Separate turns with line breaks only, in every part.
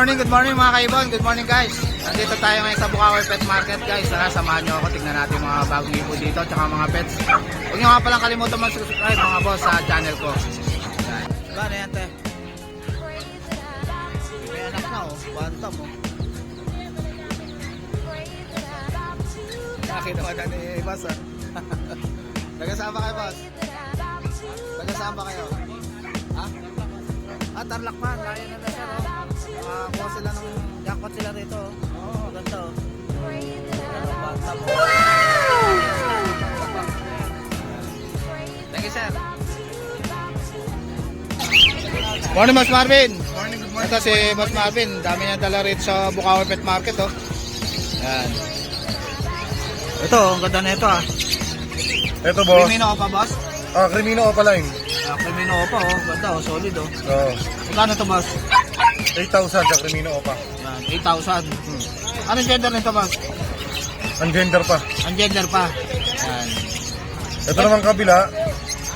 Good morning mga kaibon. Good morning guys. Nandito tayo ngayon sa Bukawi Pet Market guys. Tara, samahan nyo ako. Tignan natin mga bagong ipo dito tsaka mga pets. Huwag nyo nga palang kalimutan mag-subscribe mga boss sa channel ko. Diba na yan te? May anak na oh. Bantam oh. Nakita naman na ni boss ah. Taga-saan ba kayo boss? Taga-saan ba kayo? Ha? Tarlac man. Layo na sir oh. Kuha sila ng jackpot sila rito. Oo, ganda oh. Thank you sir. Morning Mas Marvin.
Morning, good morning.
Ito si Mas Marvin. Dami niya dala rito sa Bukawi Pet Market oh. Yan. Ito, ang ganda na ito ah.
Ito boss.
Crimino pa boss?
Crimino Opaline.
Crimino pa oh. Ganda oh, solid oh.
Oo.
Magkano ito boss?
8,000 sa Crimino Opa.
Yan, 8,000. Anong gender nito boss?
Ang gender pa.
Ang gender pa. Yan.
Ito naman kabila.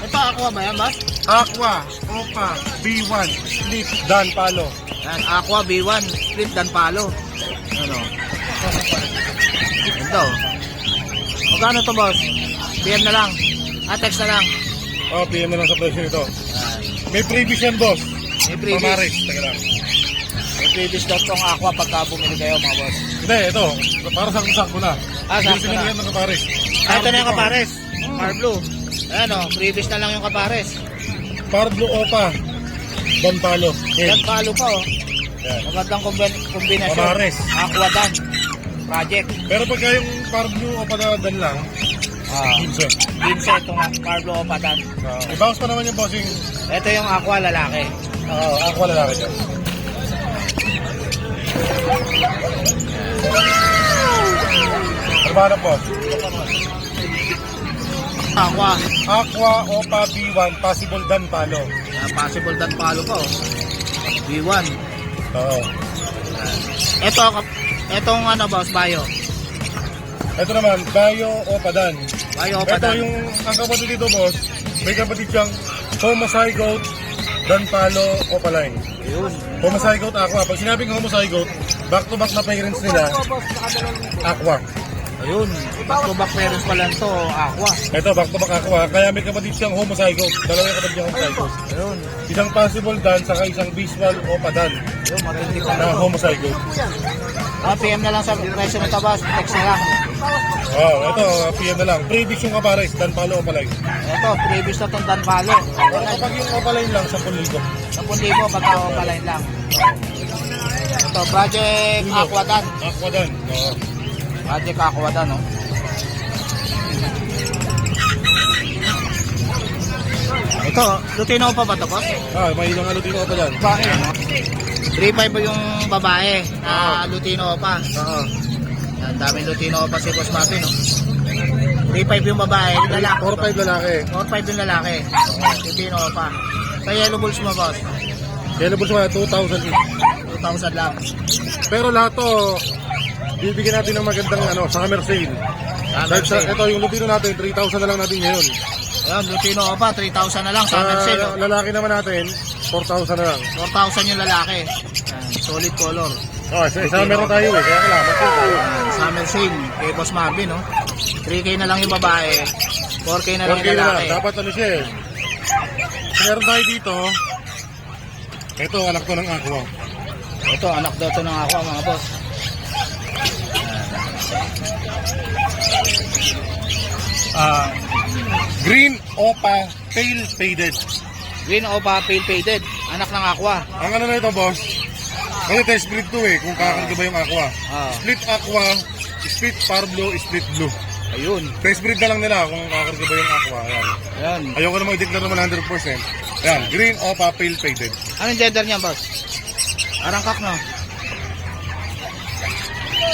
Ito aqua ba yan boss?
Aqua, Opa, B1, Split, Dan, Palo.
Yan, aqua B1, split dan palo. Ano? Ito. Magkano to boss? PM na lang. Text na lang.
PM na lang sa presyo nito.
Yan.
May previous yan boss.
May previous.
Pamaris, taga lang.
May previous daw tong aqua pagka bumili kayo mga boss.
Hindi, ito. Para sa sakto na.
Sakto na.
Yan ng kapares.
Ito na yung kapares. Par blue. Ayan o, previous na lang yung kapares.
Par Blue Opa, Dan, Palo.
Dan palo pa o.
Yan.
Magandang kombinasyon.
Pamares.
Aqua dan. Project.
Pero pagka yung Par Blue Opa na Dan lang, 15.
15 itong par blue pa dan.
I-bounce pa naman yung bossing.
Ito yung aqua lalaki.
Aqua lalaki dyan. Ano po?
Aqua.
Aqua Opa B1 Possible Dan Palo.
Possible dan palo pa oh. B1.
Oo.
Etong ano boss, Bayo.
Ito naman, Bayo Opa Dan.
Bayo pa
Ito
dan.
yung ang kapatid dito boss, may kapatid siyang Homozygote Dan Palo Opaline.
Ayun.
Homozygote Aqua. Pag sinabing Homozygote, back to back na parents nila, Aqua.
Ayun. Back to back parents pa lang to, aqua.
Ito, back to back Aqua. Kaya may kapatid siyang Homozygote. Dalawa yung kapatid siyang Homozygote.
Ayun.
Isang Possible Dan, saka isang Visual Opa Dan
Ayun, matindi pa
na
lang.
Homozygote.
PM na lang sa presyo ng tabas, text na lang.
Ito, PM na lang. Previous yung kapares, Dan Palo Opaline.
Ito, previous na tong dan palo.
Pero kapag yung Opaline lang, 10,000.
10,000 pagka opaline lang. Ito, Project Aqua Dan.
Aqua Dan. Oo.
Project Aqua Dan, no? Ito, Lutino pa ba ito, boss?
May ilang Lutino pa dyan.
Babae, no? 3.5 po yung babae na Lutino pa.
Oo.
Yan, daming Lutino pa si Boss Papi, no? 3.5 yung babae, yung lalaki.
4-5 lalaki.
4.5 yung lalaki. Lutino pa. Sa yellow bulls mo, boss?
Kaya po siya 2,000 each.
2,000 lang.
Pero lahat to, bibigyan natin ng magandang summer sale. Dahil sa, ito yung Lutino natin, 3,000 na lang natin ngayon.
Ayan, Lutino pa, 3,000 na lang. Summer sale, oh.
Lalaki naman natin, 4,000 na lang.
4,000 yung lalaki. Yan, solid color.
Summer na tayo kaya kailangan tayo.
Yan, summer sale kay Boss Marvin, no? 3K na lang yung babae, 4K na lang
4K
yung
na lang,
lalaki.
dapat siya eh. Meron tayo dito, ito anak to ng Aqua.
Ito, anak daw to ng aqua, mga boss.
Green Opa Pale Faded.
Green Opa Pale Faded, anak ng aqua.
Ang ano na ito boss, kasi test breed to eh, kung kakarga ba yung Aqua. Split Aqua, Split Par Blue, Split Blue.
Ayun.
Test breed na lang nila kung kakarga ba yung Aqua. Ayan.
Ayan.
Ayoko na mag-declare naman 100%. Ayan, Green Opa Pale Faded.
Anong gender niya, boss? Arangkak, no?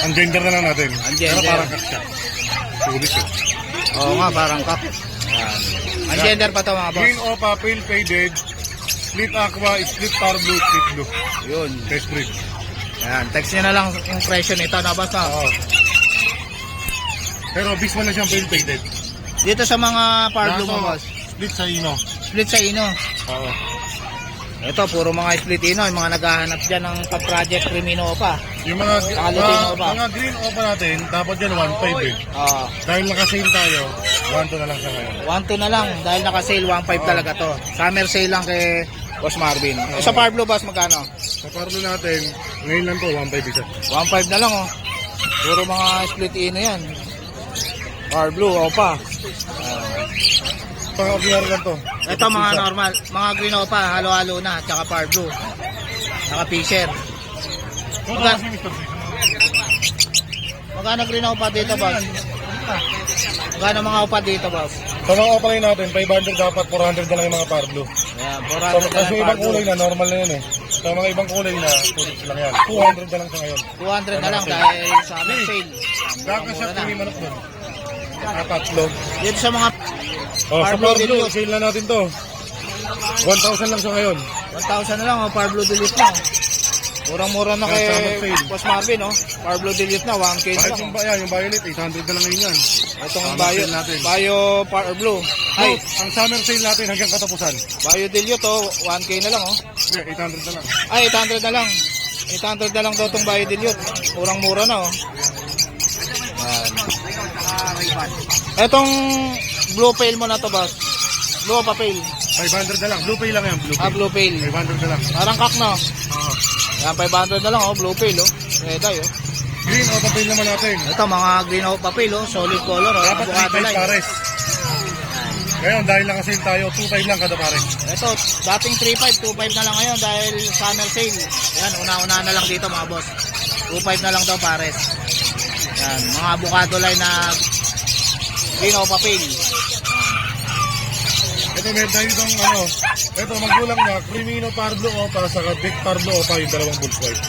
Ang gender na lang natin.
Ang gender.
Pero parang kaksa. Sulit eh.
Oo nga, parang kak. Ayan. Ang gender pa to, mga boss.
Green Opa Pale Faded, Split Aqua, Split Par Blue, Split Blue.
Yun.
Test breed.
Ayan, text nyo na lang yung presyo nito, na boss, na.
Oo. Pero bis mo na siyang Pale Faded.
Dito sa mga par blue mo,
Lahat to,
boss.
Split sa ino.
Split sa ino.
Oo.
Ito, puro mga Splitino, yung mga naghahanap dyan ng pag-project Crimino Opa.
Yung mga,
Lutino Opa.
mga green opa natin, dapat yan 1.5 eh.
Oo.
Dahil naka-sale tayo, 1.2 na lang sa ngayon.
1.2 na lang dahil naka-sale 1.5 talaga to. Summer sale lang kay Boss Marvin. Sa Parblo Boss magkano?
Sa parlo natin, ngayon lang to, 1.5 isa.
1.5 na lang oh. Puro mga Splitino yan. Parblo Opa.
Pang-ordinary lang to.
Ito mga normal, mga green Opa, halo-halo na, tsaka Parblo. Tsaka Fisher.
Ito kasi Mr. C.
Magkano green Opa dito Boss? Magkano mga Opa dito Boss?
Sa mga opa line natin, 500 dapat, 400 na lang yung mga parlo.
Ayan,
So,
400 na
kasi
lang
ibang
Parblo.
kulay na, normal na yun eh. Sa mga ibang kulay na, tulit lang yan. 200 na lang sa ngayon.
200 na lang dahil summer sale.
Daka siya,
Mura na.
kung manok doon. Tatlo.
Dito sa mga
Oh, sa
Parblo
parlo,
Dilute.
sale na natin to. 1,000 lang sa ngayon.
1,000 na lang oh, Parblo Delete na. Murang-mura na kay
Summer sale.
Boss Marvin oh. Parblo Delete na 1K na
Bakit
lang.
yung bayan, yung violet, 800 na lang ngayon yan.
Itong
Summer
Bayo,
sale natin.
Bayo Parblo. Ay,
Ay, ang summer sale natin hanggang katapusan.
Bayo Delete oh, 1K na lang oh.
Hindi, 800 na lang.
Ay, 800 na lang. 800 na lang daw itong Bayo Delete. Murang-mura na oh. Yan. Etong blue pail mo na to boss. Blue pa pail.
500 na lang. Blue pay lang yan, blue
Ah,
pay.
blue pail.
500 na lang.
Parang kak no.
Oo.
Yan, 500 na lang oh, blue pail oh. Reday oh.
Green o papel naman natin.
Ito mga green out papel oh, solid color oh.
Dapat
Avocado
3.5
line.
pares. Ngayon, dahil nakasale tayo, 2.5 lang kada pares.
Ito, dating 3.5, 2.5 na lang ngayon dahil summer sale. Yan, una-una na lang dito mga boss. 2.5 na lang daw pares. Yan, mga avocado line na green out papel.
Ito, meron tayo itong ano, ito, maggulang na, Crimino Parblo o para sa Big Parblo o pa yung dalawang bulls white.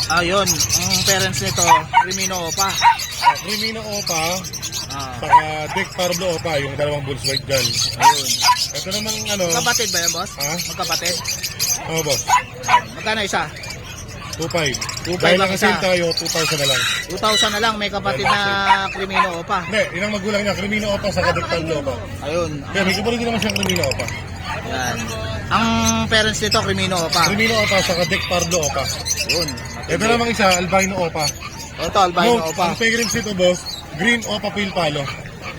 Ayun, ang parents nito, Crimino Opa.
Crimino Opa,
Ah,
saka Big Parblo Opa, yung dalawang bulls white dyan.
ayun.
Ito naman ano,
Magkapatid ba yan, boss?
Ha?
Magkapatid?
oh boss,
Magkano isa?
2.5. 2.5
Dahil
lang
lang
kasale
isa.
tayo, 2,000 na lang.
2,000 na lang, may kapatid na Crimino Opa.
Hindi, ilang magulang niya, Crimino Opa saka Big Parblo Opa.
Ayun.
Kaya may kapalit din naman siyang Crimino Opa.
Yan. Ang parents nito, Crimino Opa.
Crimino Opa saka Big Parblo Opa.
Yun.
Ito namang isa, Albino Opa.
Ito, Albino
Note,
Opa.
ang pairing nito boss, Green Opa Pale Palo.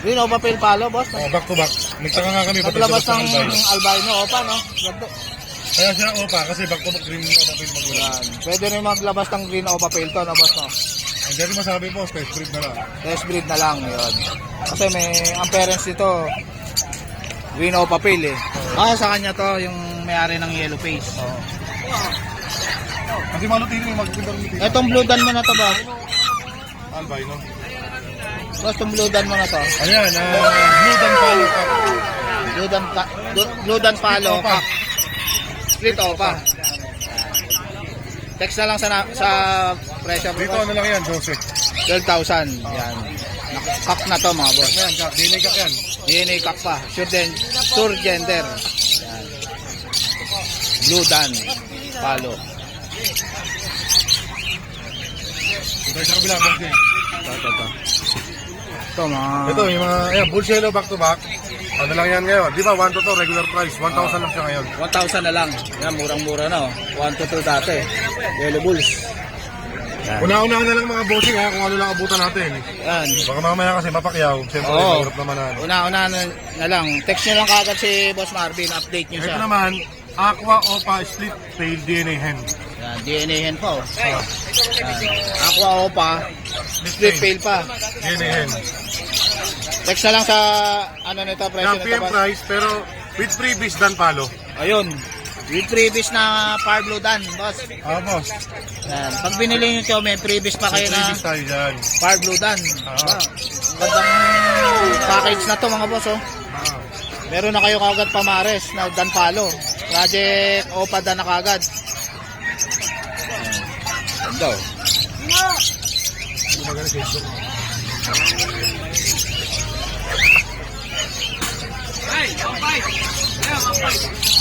Green Opa Pale Palo, boss.
Back to back. Nagtaka nga kami pati
Paglabas
labas
ng
ng Albino.
Albino Opa, no? Ganda.
Kaya siya Opa kasi back to back Green Opa Pale magulang.
Yan. Pwede rin maglabas ng Green Opa Pale to, no, boss, no?
Ang dati masabi po, test breed na lang.
Test breed na lang, yun. Kasi may, ang parents nito, Green Opa Pale, eh. Sa kanya to, yung may-ari ng yellow face.
Kasi malutin yung magpindang mitin.
Etong blue dan mo na to, boss.
Albino.
Boss, itong blue dan mo na to.
Ayan, Blue Dan Palo pa.
Blue dan palo.
Opa.
Split Opa. Text na lang sa presyo.
Dito ano lang yan, 12.
12,000. Yan. Kak na to mga boss.
Ayan, DNA ka yan.
DNA kak pa. Sure gender. Yan. Blue dan palo.
Ito sa kabila, boss din.
Ito mga...
Ito, yung mga, ayan, Bulls Yellow back to back. Ano lang yan ngayon? Di ba, 1 to 2, regular price. 1,000 lang siya ngayon.
1,000 na lang. Yan, murang-mura na. 1 to 2 dati. Yellow Bulls. Yan.
Una-una na lang mga bossing ha, kung ano lang abutan natin.
Yan.
Baka mamaya kasi mapakyaw. Siyempre,
Oo.
mahirap naman na.
Una-una na lang. Text nyo lang kagad si Boss Marvin. Update nyo
Ito
siya.
naman, Aqua Opa Split Tail DNA Hen.
Yan, DNA hen pa. Yan. Aqua Opa. Split fail pa.
DNA Hen.
Text na lang sa ano nito presyo
Yung
nito
PM
boss.
price, pero with freebies dan palo.
Ayun. With freebies na Parblo Dan, boss.
Boss.
Yan. Pag binili nyo ito, may freebies pa kayo na
Freebies tayo dyan.
Parblo Dan.
Ah.
Gandang package na to mga boss, oh. Meron na kayo kagad pamares na Dan Palo. Project Opa Dan na kagad. Ganda, oh.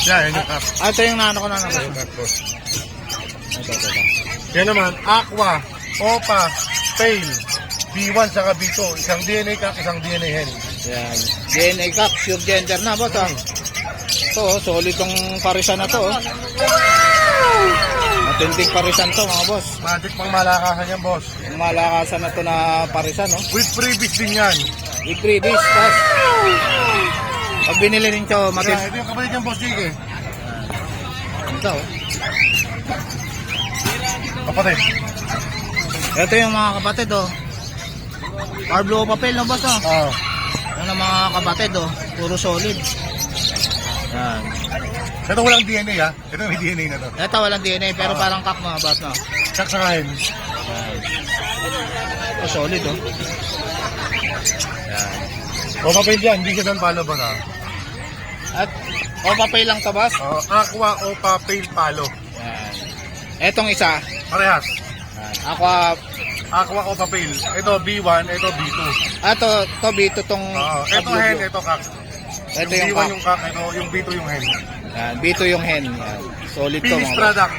Yan, yung cup.
Ito yung nano ko na
Yung
naman.
cup, boss.
Ito.
Yan naman, Aqua, Opa, Tail, B1 saka B2. Isang DNA cup, isang DNA hen.
Yan. DNA Cup, pure gender na, boss, ah. Ito, solid tong parisan na to. Matinding parisan to, mga boss.
Magic pang malakasan yan, boss.
Ang malakasan na to na parisan, no?
With freebies din yan.
With freebies, boss. Pag binili rin ito,
Kaya, ito yung kapalit yung boss Jake eh.
Ito.
Kapatid.
Ito yung mga kapatid, oh. Parblo papel, no, boss, oh.
Oo.
Yan ang mga kapatid, oh. Puro solid. Yan.
Ito walang DNA ha. Ito may DNA na to.
Ito, walang DNA, pero parang kak, mga boss, no?
Check sa kain.
Ito, solid, oh. Yan.
O kapatid yan, hindi siya doon palo ba na?
At, papel lang to, boss.
Aqua o Pale Palo.
Yan. Etong isa,
Parehas. Aqua o Pale. Ito B1, ito B2.
to B2 tong
Ito hen, ito kak.
Ito
yung
yung
B1
kak.
yung kak, ito yung B2 yung hen.
Yan, B2 yung hen. Yan. Solid to,
Finished
mga
product.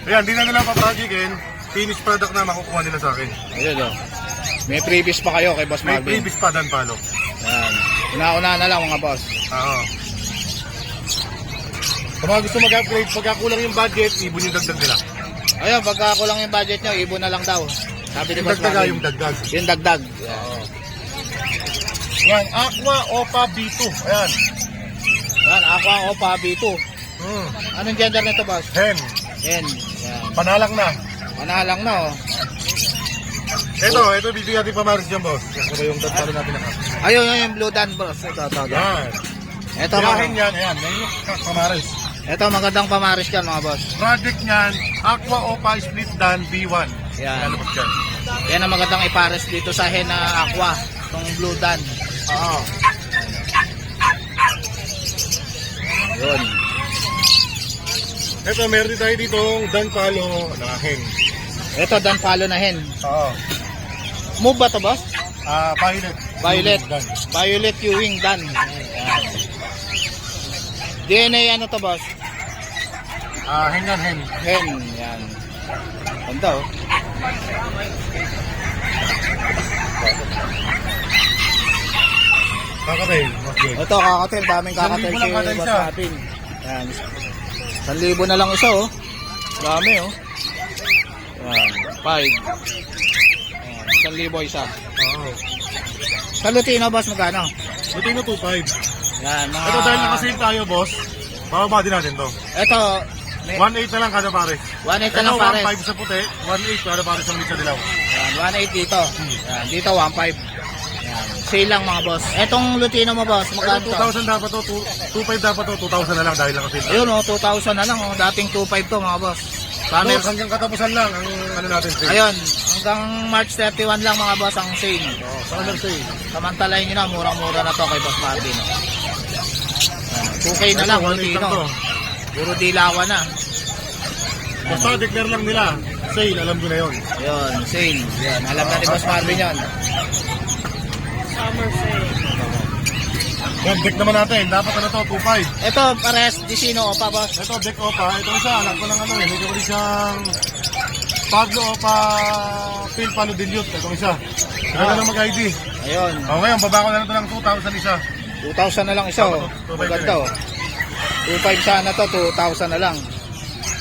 Ayan, di na nila papagikin. Finished product na makukuha nila sa akin.
Ayun, oh. May previous pa kayo kay Boss
May
Marvin.
previous pa dan palo.
Yan. Una-una na lang, mga boss.
Oo. Kung mga gusto mag-upgrade, pagka kulang yung budget, ibon yung dagdag nila.
Ayun, pagka kulang yung budget nyo, ibon na lang daw. Sabi ni
Yung
Boss
dagdag
Marvin.
yung dagdag.
Yung dagdag. Yan.
Yan, Aqua Opa B2. Ayan.
Yan, Aqua Opa B2. Anong gender nito, boss?
Hen.
Hen. Yan.
Panalang na.
Manalang na, oh.
Ito bibigyan natin pamaris dyan, boss. Yan ba yung dagdag natin na
Ayun, yung blue dan, boss. Ito.
Yan.
Ito,
Tirahin yan, ayan. Yan yung pamaris.
ito, magandang pamaris yan, mga boss.
Project niyan, Aqua Opa Split Dan B1.
Yan.
Lalabas dyan.
Yan ang magandang ipares dito sa hen na Aqua. Itong blue dan.
Oo.
Yun.
Ito, meron din tayo ditong Dan Palo na hen.
Ito, dan palo na hen.
Oo.
Move ba to, boss?
Violet.
Violet.
Dan.
Violet Ewing dan. DNA ano to, boss?
Hen yan, hen.
Hen. Yan. Ganda, oh.
Kakatail, mas good.
Ito, kakatel. Daming kakatel
1,000
si
lang kada
boss
isa.
natin. Yan. 1,000 na lang isa, oh. Dami, oh. Yan. 5. Yan. 1,000 isa.
Oo.
Sa Lutino, boss, magkano?
Ito yung 2.5.
Yan, mga...
Ito dahil nakasale tayo, boss. Bababa din natin to.
Ito, may
1.8 na lang kada pare.
1.8 na lang, pares.
1.5 sa puti, 1.8 kada pare sa misa dilaw.
Yan, 1.8 dito. Yan, dito 1.5. Yan. Sale lang, mga boss. Etong Lutino mo, boss, magkano
Ito
to?
2,000 dapat to, 2.5 dapat to, 2,000 na lang dahil nakasale tayo.
Ayun, oh, 2,000 na lang. Oh. Dating 2.5 to, mga boss. Summer.
Boss, hanggang katapusan lang ang ano natin sale.
Ayun, hanggang March 31 lang, mga boss, ang sale.
Summer sale.
Samantalahin nyo na, murang-mura na to kay Boss Marvin. Oh. Yan, 2K na lang,
Ito, 1.8 lang
Lutino.
to.
Puro dilawan na.
Basta declare lang nila, sale, alam ko na yun.
Ayun, sale. Yan, alam na ni Boss Marvin yun.
Yan, deck naman natin, dapat ano to, 2.5.
Ito, pares, Disino, Opa, boss.
Ito, deck Opa, ito isa, alam ko ng ano eh, medyo ko rin siyang Pablo Opa Phil Palo Dilute, ito isa. Kaya lang mag-ID.
Ayun,
O ngayon, baba ko na lang ito ng 2,000 isa.
2,000 na lang isa, oh. Maganda, oh. 2,500 sana to, 2,000 na lang.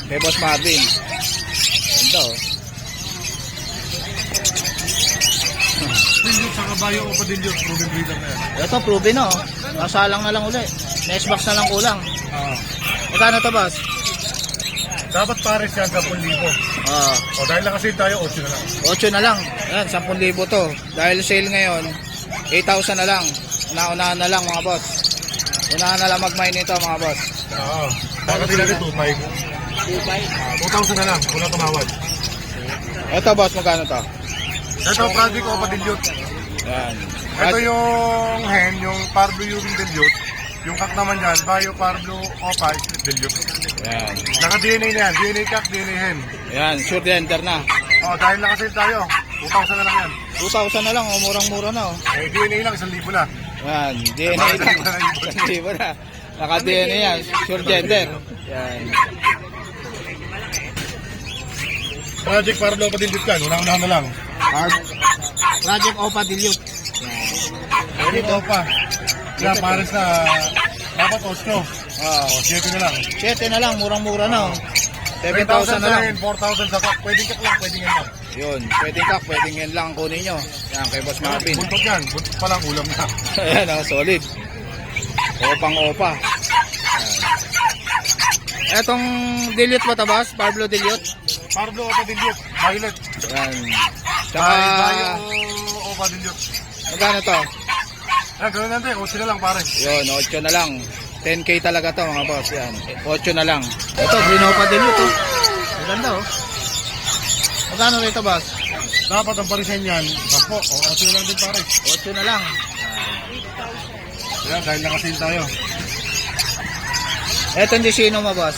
Kay Boss Marvin. Ganda, oh.
Dilute sa kabayo Opa Dilute, proven breeder na yan.
Ito, proven, oh. Nasalang na lang uli. Next box na lang kulang. Magkano to, boss?
Dapat pares yan, 10,000.
Ah,
O dahil nakasale tayo, 8 na lang.
8 na lang. Ayan, 10,000 to. Dahil sale ngayon, 8,000 na lang. Unahan na lang, mga boss. Unahan na lang mag-mine nito, mga boss.
Oo. Bakit din natin 2.5? 2,000 na lang, wala tumawad.
Ito, boss, magkano to?
Ito, project Opa Dilute.
Ayan.
Ito yung hen, yung Pablo Ewing Dilute. Yung kak naman yan, Bayo Pablo Opa Split Dilute.
Ayan.
Naka-DNA na yan, DNA kak, DNA hen.
Ayan, sure render na.
O, dahil nakasale tayo, 2,000 na lang yan.
2,000 na lang, oh, murang-mura na, oh.
Eh, DNA lang, 1,000 na.
Ayan, DNA na. 1,000 na. Naka-DNA yan, sure gender. Ayan.
Project Pablo Opa Dilute yan, unang-unahan na lang.
Project Opa Dilute.
Project Opa. Yan, pares na, dapat 8.
Ah,
O, 7 na lang.
7 na lang, murang-mura na. 7,000 na lang.
4,000 sa kak. Pwedeng kak lang, pwedeng yan lang.
Yun, pwedeng kak, pwedeng yan lang kunin nyo. Yan, kay Boss Marvin.
Buntot yan. Buntot pa lang, ulam na.
Ayan, solid. Opang-opa. Ayan. Etong dilute ba ito, boss? Pablo dilute?
Pablo Opa Dilute. Violet.
Ayan.
Bayo
Tsaka,
Opa Dilute.
magkano to?
Ganoon natin. 8 na lang pare.
Yun, 8 na lang. 10K talaga to mga boss. Yan, 8 na lang. Ito, Green Opa dilute, oh. Maganda, oh. Magkano rito, boss?
Dapat ang parisan yan. 10. O, 8 na lang din pare.
8 na lang.
Ayan, dahil nakasil tayo.
Ito hindi sino mo, boss?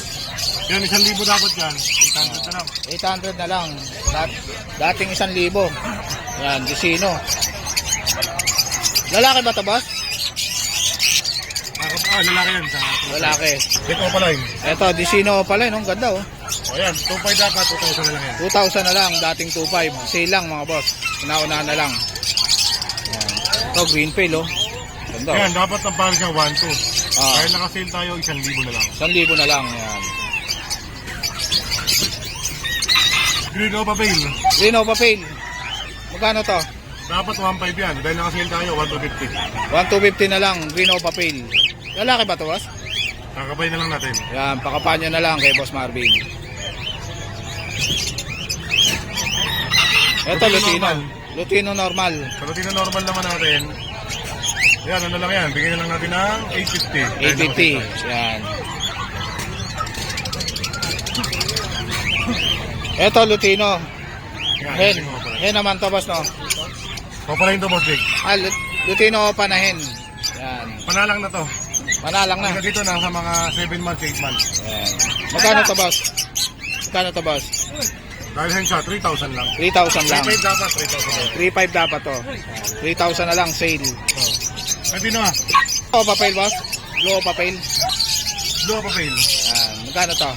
Yan, 1,000 dapat yan. 800 na lang.
800 na lang. Dating 1,000. Yan, Disino. Lalaki ba to, boss?
Lalaki yan.
Lalaki.
Ito pala yun.
Ito, Disino pala, no? Ganda, oh.
O yan, 2,500 dapat. 2,000 na lang yan.
2,000 na lang, dating 2,500. Sale lang, mga boss. Una-una na lang. Yan. Ito, green pail, oh. Ganda, oh.
Yan, dapat ang pare siya 1,200.
Ah.
Dahil nakasil tayo, 1,000 na lang.
1,000 na lang, yan.
Green Opa Pail.
Green Opa pail. Magkano to?
Dapat 1,500 yan. Dahil nakasil tayo, 1,250.
1,250 na lang, green Opa pail. Lalaki ba to, boss?
Kakabay na lang natin.
Yan, pakapanyo na lang kay Boss Marvin. Ito,
Lutino
Lutino.
normal.
Lutino normal.
Sa Lutino normal naman natin, yan, ano lang yan. Bigyan na lang natin ng 850.
850. Yan. Ito, Lutino.
Yan,
Hen.
Lutino Opa.
Hen naman to, boss, no?
Papalayin to, boss Jake.
Lutino pa na hen. Yan.
Panalang na to.
Manalang na.
Hanggang dito na sa mga 7 months, 8 months.
Yan. Magkano to, boss? Magkano to, boss?
Dahil hen siya, 3,000 lang.
3,000 lang.
3,500 dapat, 3,000 lang.
3,500 dapat to. 3,000 na lang, sale.
Ay, Pino ah.
Blue papel, boss? Blue papel.
Blue Opa Pail.
Yan. Magkano to?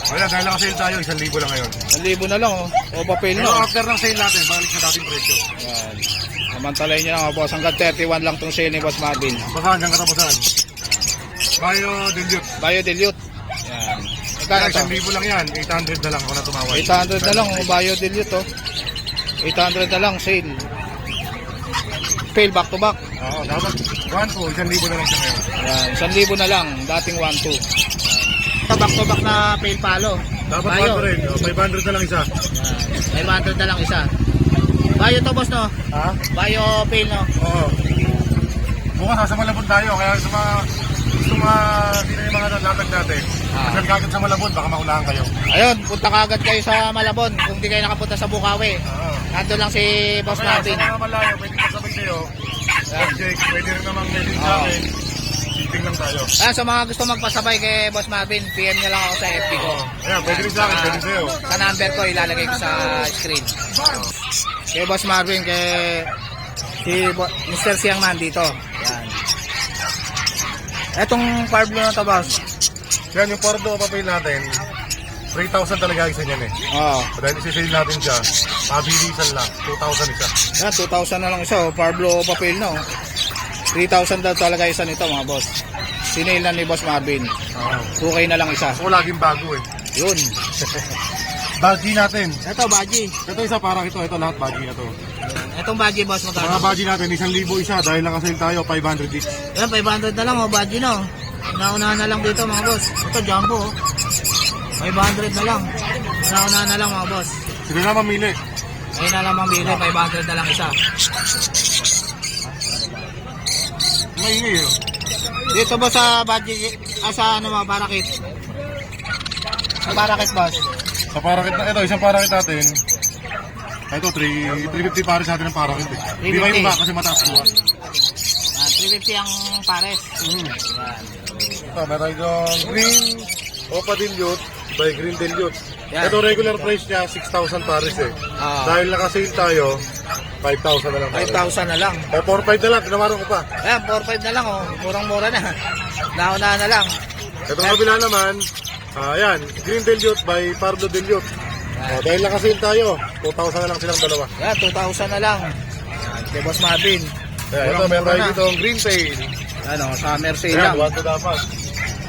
Ayan, dahil nakasil tayo, 1,000 lang ngayon.
1,000 na lang, oh. O papel,
Pero
no?
after ng sale natin, balik sa dating presyo.
Yan. Samantalayin nyo lang, oh, boss. Hanggang 31 lang tong sale ni Boss Marvin.
Basta hanggang katapusan. Bayo Dilute.
Bio dilute. Yan. Magkano
Kaya
to?
1,000 lang yan, 800 na lang ako na tumawad.
800 na lang, oh. Bio dilute, oh. 800 na lang, sale. Fail back to back.
Oo, dapat 1,200, 1,000 na lang siya ngayon.
Yan. 1,000 na lang. Dating 1,200. Back to back na fail palo.
Dapat
Bayo.
100, 500 na lang isa.
Yan. 500 na lang isa. Bayo to, boss, no?
Ha?
Bayo fail, no?
Oo. Bukas nasa Malabon tayo, kaya sa mga gusto hindi na yung mga latag natin. Kasi kagad sa Malabon, baka maulahan kayo.
Ayun, punta kagad kayo sa Malabon kung di kayo nakapunta sa Bukawi.
Oo.
Nandun lang si Boss
Kaya
Marvin.
sa mga malayo, pwede kasabay kayo.
Yan.
Jake, pwede rin namang message sa akin. Shipping lang tayo.
Sa mga gusto magpasabay kay Boss Marvin, PM nyo lang ako sa FB ko.
Ayan, pwede rin sa akin, pwede sa'yo.
Sa number ko, ilalagay ko sa screen. Kay Boss Marvin, kay Mr. Siang Man dito. Yan. Etong Pablo na to, boss.
Yan, yung Porto papel natin, 3,000 talaga isa niyan eh.
Oo.
Dahil isi-sale natin siya, mabilisan lang, 2,000 isa.
Yan, 2,000 na lang isa. Oh. Pablo papel na. Oh. 3,000 daw talaga isa nito, mga boss. Sinail na ni Boss Marvin.
Oo.
2K na lang isa.
Ako laging bago eh.
Yun.
Baji natin.
Ito, Baji.
Ito isa para ito lahat baji na to.
Itong Baji, boss,
Mga
magkano?
baji natin, 1,000 isa dahil nakasale tayo, 500 each.
Yan, 500 na lang, oh, Baji, no? Naunahan na lang dito, mga boss. Ito, Jumbo, oh. 500 na lang. Naunahan na lang, mga boss.
Sila na mamili.
Ayun na lang bili, 500 na lang isa.
Maingay oh.
Dito ba sa Baji, sa ano mga parakit? Sa parakit, boss.
Sa parakit na, ito, isang parakit natin. Ito, 350 pares natin ng parakit eh. Hindi kayo
350.
ba kasi mataas kuha.
350 ang pares.
Ito, meron yung green Opa Dilute by Green Dilute.
Yan.
Ito regular price niya, 6,000 pares eh.
Ah.
Dahil nakasale tayo, 5,000 na lang.
5,000 na lang.
O 4,500 na lang, tinawaran ko pa.
Ayan, 4,500 na lang, oh. Murang-mura na. Naunahan na lang.
Ito kabila naman, ayan, Green Dilute by Pardo Dilute. O, dahil nakasale tayo, 2,000 na lang silang dalawa.
Yan, 2,000 na lang. Yan, kay Boss Marvin.
Ayan, ito, meron tayo dito ang Green Tail.
Ano, summer sale
Ayan,
lang.
1 to dapat.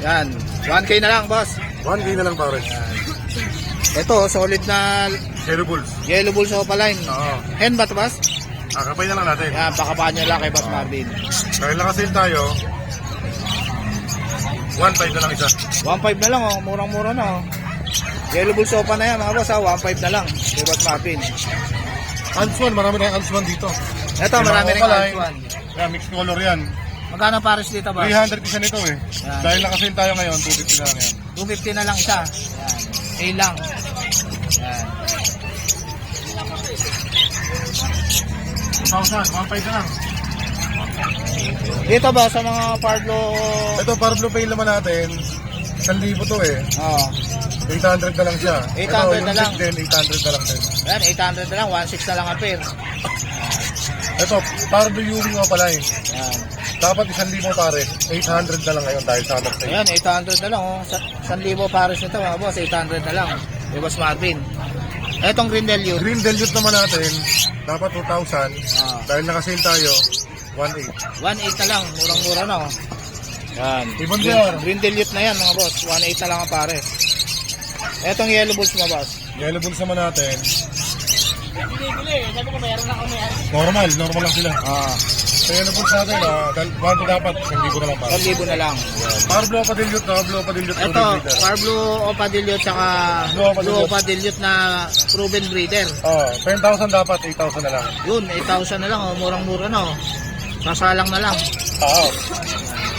Yan. 1K na lang, boss.
1K na lang pares.
Ito, solid na
Zero Bulls.
yellow bulls opaline.
Oo.
Hen ba ito, boss?
Kapay na lang natin.
Yan, pakabaan nyo lang kay Boss Marvin.
Dahil nakasil tayo, 1.5 na lang isa.
1.5 na lang, oh. Murang-mura na, oh. Yellow bulls opa na yan, mga boss, 1.5 na lang kay Boss Marvin.
Alps 1, marami na yung Alps 1 dito.
Ito,
Yung
marami
mga
rin
opalay,
Alps 1.
Yan, mixed color yan.
Magkano pares dito, boss?
300 isa nito eh.
Yan.
Dahil nakasil tayo ngayon, 250 na lang yan.
250 na lang isa. Yan. A lang. Yan.
1,000, 1.5 na lang.
Dito ba sa mga Parlo?
Ito, para blue pail naman natin, 1,000 to eh.
Oh.
800 na lang siya.
800
Ito, yung
na lang.
big din, 800 na lang din.
Yan, 800 na lang, 1.6 na lang ang pair.
Ito, para blue Ewing mo pala eh.
Yan.
Dapat 1,000 pare, 800 na lang ngayon dahil sa Mother's Day.
Ayan, 800 na lang, oh. 1,000 pares nito, mga boss, 800 na lang. Kay Boss Marvin. Etong Green Delute.
Green Delute naman natin, dapat 2,000.
Ah.
Dahil nakasale tayo, 1,800.
1.8 na lang, murang-mura na, oh. Yan.
Ibon sir.
Green Delute na yan, mga boss. 1.8 na lang ang pares. Etong Yellow Bulls, mga boss.
Yellow Bulls naman natin,
Bili-bili, sabi ko mayroon na kami.
normal lang sila.
Ah,
Sa Yellow Bulls natin, bago dapat, 1,000 na lang para.
1,000 na lang.
Para blue pa dilute, blue pa dilute.
Ito, Parblo Opa Dilute tsaka
Blue Opa
Blue
Dilute.
Opa Dilute na proven breeder.
10,000 dapat, 8,000 na lang.
Yun, 8,000 na lang, oh. Murang-mura na, oh. Sasalang na lang.
Oo.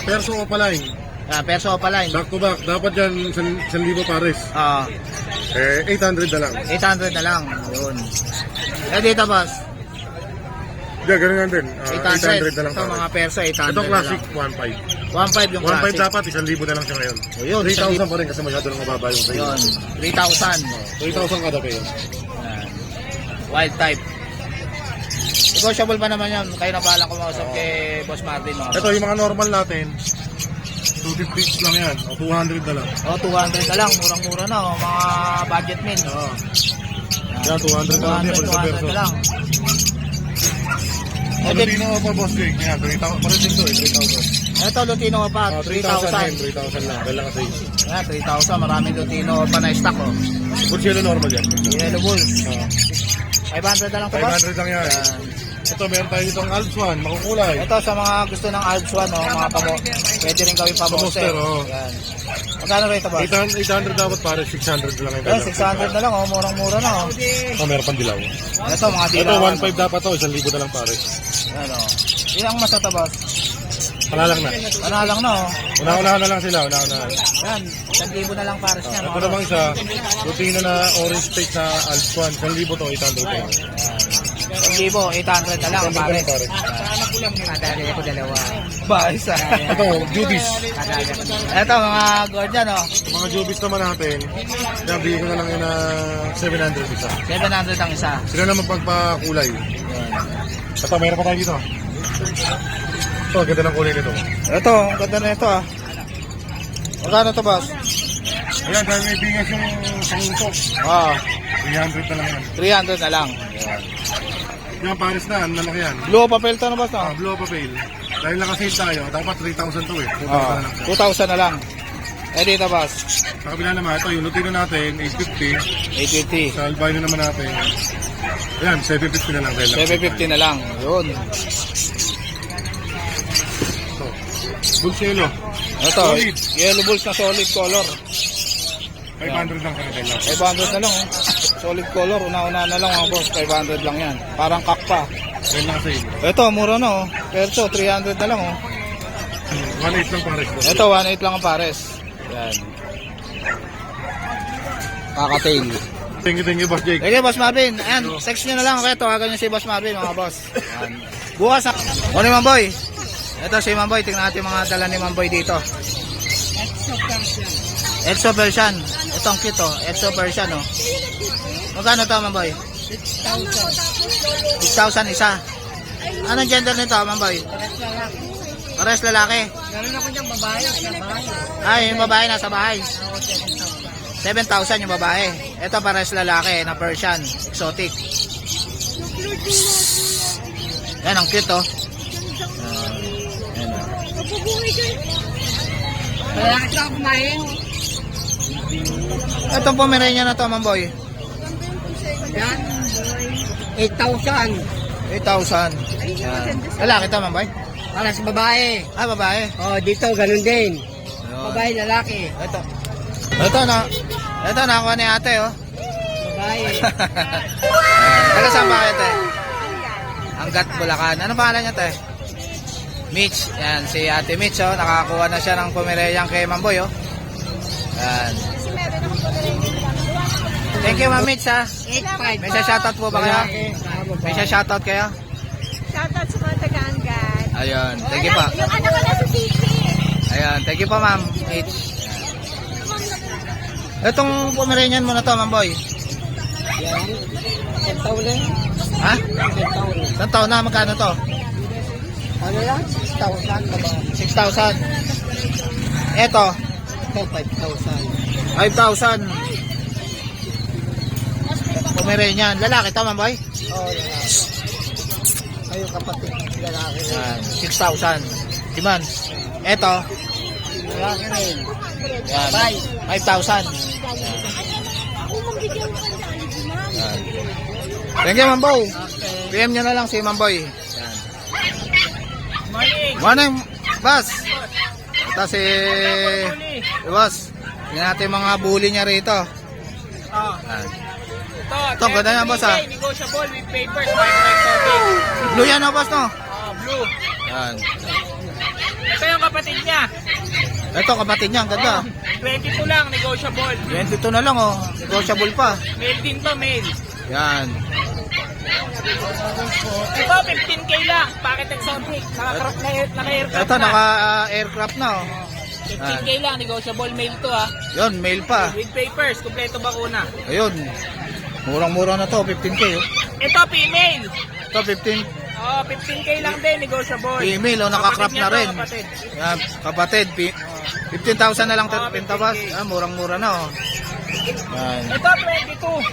Perso o paline,
Ah, Perso Opa line.
back to back, dapat dyan 1,000 pares.
Ah,
800 na lang.
800 na lang. Yun. Eh, dito, boss.
Yeah, ganun yan din. 800 na lang
Ito, mga
pares.
Perso, 800
Ito
na
classic,
lang.
1.5.
1.5 yung
1.5
classic.
dapat, 1,000 na lang siya ngayon.
O, yun,
3,000 pa rin kasi masyado nang mababa yung sa'yo.
Yun, 3,000.
3,000 kada kayo.
Yan. Wild type. Negotiable pa naman yan. Kayo na balang kumausap kay Boss Martin. Mga
Ito, yung mga normal natin, 250 lang yan, o 200 na lang.
oh, 200 na lang. Murang-mura na. Oh. Mga budget meal. Oh.
Yan, 200 na lang yan,
200 na lang.
Ano din ako pa, Boss Jake? Yan, 3,000 pa rin din to eh, 3,000.
Ito, Lutino pa.
3,000
3,000.
3,000 lang, dahil lang kasi.
Yan, 3,000. Maraming Lutino pa na stock. Oh.
Good sila normal yan.
Yellow Bulls. 500 na lang to, boss.
500 lang yan.
Yan.
Ito, meron tayo ditong Alps 1, makukulay.
Ito sa mga gusto ng Alps 1, oh, mga pwede rin gawin pa
Pamoster, oh.
Yan. Magkano rito, boss?
800 dapat pare, 600 lang yung
Eh, 600 na lang, oh. Murang-mura na, oh.
Oh, meron pang dilaw.
Ito, mga
Ito,
dilawan.
1.5 dapat to, 1,000 na lang pare.
Yan, oh. Ilang mas na to, boss?
Palalang na.
Ano lang na, oh.
Una-unahan na lang sila, una-unahan.
Yan, 1,000 na lang pares niya.
Ito namang isa, Lutino na orange steak sa Alps 1, 1,000 to, 800 to.
1,000, 800 na lang,
800
pares.
pare.
Ano ko lang, nadali ko dalawa. Ba, isa.
Ito, Judies.
Ito, mga guardian, oh.
Mga Judies naman natin, yan, bigyan ko na lang yun na 700 isa.
700 ang isa.
Sila na magpagpakulay. Ito, mayroon pa tayo dito. Ito, ganda ng kulay nito.
Ito, ang ganda na ito, ah. Magkano to, boss?
Ayan, dahil may bingas yung pangusok.
Ah,
300 na lang yan.
300 na lang.
Yan, Paris na, ang lalaki yan.
Blue papel to na, boss, no?
Blue papel. Dahil nakasale tayo, dapat 3,000 to eh. 2,000 na
Ah,
lang.
2,000 na lang. Eh, dito, boss.
Sa kabila naman, ito, yung Lutino natin, 850.
850.
Sa albino naman natin, ayan, 750 na lang. Dahil
750 na lang. Yun.
Ito, Bulselo.
Ito,
Solid.
yellow bulls na solid color.
500 lang kaya dahil lang.
500 na lang, oh. Solid color. Una-una na lang, mga boss. 500 lang yan. Parang kakpa.
Dahil lang sale.
Ito, mura na, oh. Pero ito, 300 na lang, oh.
1.8 lang Paris.
Ito, 1.8 lang ang pares. Yan. Kakatail.
Thank you, Boss Jake.
Okay, Boss Marvin. Ayan, text nyo na lang. Okay, tawagan nyo si Boss Marvin, mga boss. Ayan. Bukas na. O ni Mamboy. Ito si Mamboy. Tingnan natin yung mga dala ni Mamboy dito. Exo Persian. Ito ang cute, oh. Exo Persian, oh. Magkano to, Mamboy? 6,000 isa. Anong gender nito, Mamboy? Pares lalaki.
Meron ako diyang babae.
Ay, yung babae nasa bahay. 7,000 yung babae. Ito pares lalaki na Persian. Exotic. Yan, ang cute, oh. Yan, oh.
Malaki ka kumain.
Itong Pomeranian na to, Mamboy.
Yan. 8,000.
8,000. Yan. Lalaki to, Mamboy?
Para sa babae.
Ah, babae.
Oh, dito, ganun din.
Ayun.
Babae, lalaki.
Ito. Ito, nakuha ni ate, oh.
Babae.
Taga saan ba kayo, te? Hanggat Bulacan. Ano pangalan niya, te? Mitch. Yan, si ate Mitch, oh. Nakakuha na siya ng Pomeranian kay Mamboy, oh. Yan. Thank you, Ma'am Mitch, ha.
8,500.
May shoutout po ba kayo? May shoutout kayo?
Shoutout sa mga taga-Angat.
Ayun. Thank you pa.
Yung anak ko nasa city.
Ayun. Thank you pa, Ma'am Mitch. Itong Pomeranian mo na to, Mamboy.
Yan. 10,000.
Ha?
10,000.
Ilang taon na? Magkano to?
Ano lang? 6,000 babae.
6,000. Ito,
Ito, 5,000.
5,000. Pomeranian. Lalaki to, Mamboy?
Oh, lalaki. Ayun kapatid. Lalaki.
Yan. 6,000. Diman. Ito,
Lalaki rin.
yan. 5,000. Yan. Thank you, Mamboy.
Okay.
PM nyo na lang si Mamboy.
Morning.
Morning, boss. Ito si boss. Tingnan natin yung mga bully niya rito.
Oh.
Yan.
Ito,
Ang ganda niya, boss, ah.
Negotiable with papers, microwave.
Blue yan, no, boss, no?
Oh, blue.
Yan.
Ito yung kapatid niya.
Ito, kapatid niya. Ang ganda.
22 lang, negotiable.
22 na lang, oh. Negotiable pa.
Male din to, male.
Yan.
Ito, 15K lang. Packet exotic. Naka-aircraft
Ito, naka-aircraft na, oh.
15K lang, negotiable male to ha.
Yun, mail pa.
With papers, kumpleto bakuna.
Ayun. Murang-mura na to, 15K, oh.
Ito, female.
Ito, 15.
Oh, 15K lang din, negotiable.
Female, oh, naka-crop
Kapatid
na
niya to,
rin.
kapatid.
Yan, kapatid. 15,000 na lang pintabas. Ah, murang-mura na, oh. Yan.
Ito, 22.